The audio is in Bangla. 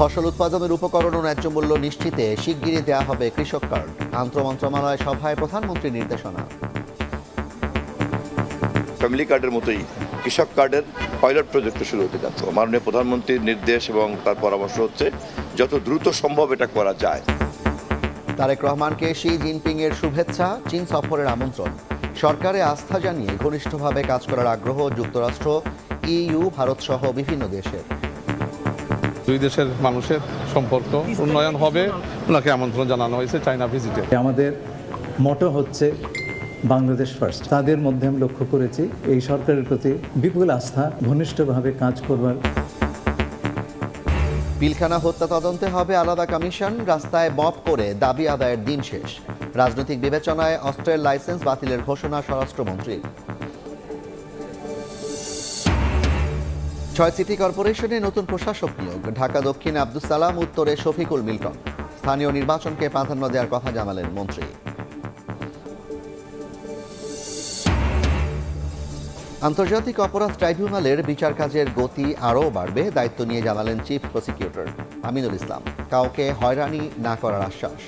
ফসল উৎপাদনের উপকরণ ও ন্যায্য মূল্য নিশ্চিতে শিগগিরই দেওয়া হবে কৃষক কার্ড। আন্তঃমন্ত্রণালয় সভায় প্রধানমন্ত্রীর নির্দেশনা। ফ্যামিলি কার্ডের মতোই কৃষক কার্ডের পাইলট প্রজেক্ট শুরু হতে যাচ্ছে। মাননীয় প্রধানমন্ত্রীর নির্দেশ এবং তার পরামর্শ হচ্ছে যত দ্রুত সম্ভব এটা করা যায়। তারেক রহমানকে শি জিনপিং এর শুভেচ্ছা, চীন সফরের আমন্ত্রণ। সরকারে আস্থা জানিয়ে ঘনিষ্ঠভাবে কাজ করার আগ্রহ যুক্তরাষ্ট্র, ইইউ, ভারত সহ বিভিন্ন দেশের। দুই দেশের মানুষের সম্পর্ক উন্নয়ন হবে, ওনাকে আমন্ত্রণ জানানো হয়েছে চায়না ভিজিটে। আমাদের মোটো হচ্ছে বাংলাদেশ ফার্স্ট। তাদের মধ্যে আমি লক্ষ্য করেছি এই সরকারের প্রতি বিপুল আস্থা, ঘনিষ্ঠভাবে কাজ করবার। পিলখানা হত্যা তদন্তে হবে আলাদা কমিশন। রাস্তায় মব করে দাবি আদায়ের দিন শেষ। রাজনৈতিক বিবেচনায় অস্ত্রের লাইসেন্স বাতিলের ঘোষণা স্বরাষ্ট্রমন্ত্রীর। 6 সিটি কর্পোরেশনে নতুন প্রশাসক নিয়োগ। ঢাকা দক্ষিণে আব্দুস সালাম, উত্তরে শফিকুল মিল্টন। স্থানীয় নির্বাচনকে প্রাধান্য দেওয়ার কথা জানালেন মন্ত্রী। আন্তর্জাতিক অপরাধ ট্রাইব্যুনালের বিচার কাজের গতি আরও বাড়বে, দায়িত্ব নিয়ে জানালেন চিফ প্রসিকিউটর আমিনুল ইসলাম। কাউকে হয়রানি না করার আশ্বাস।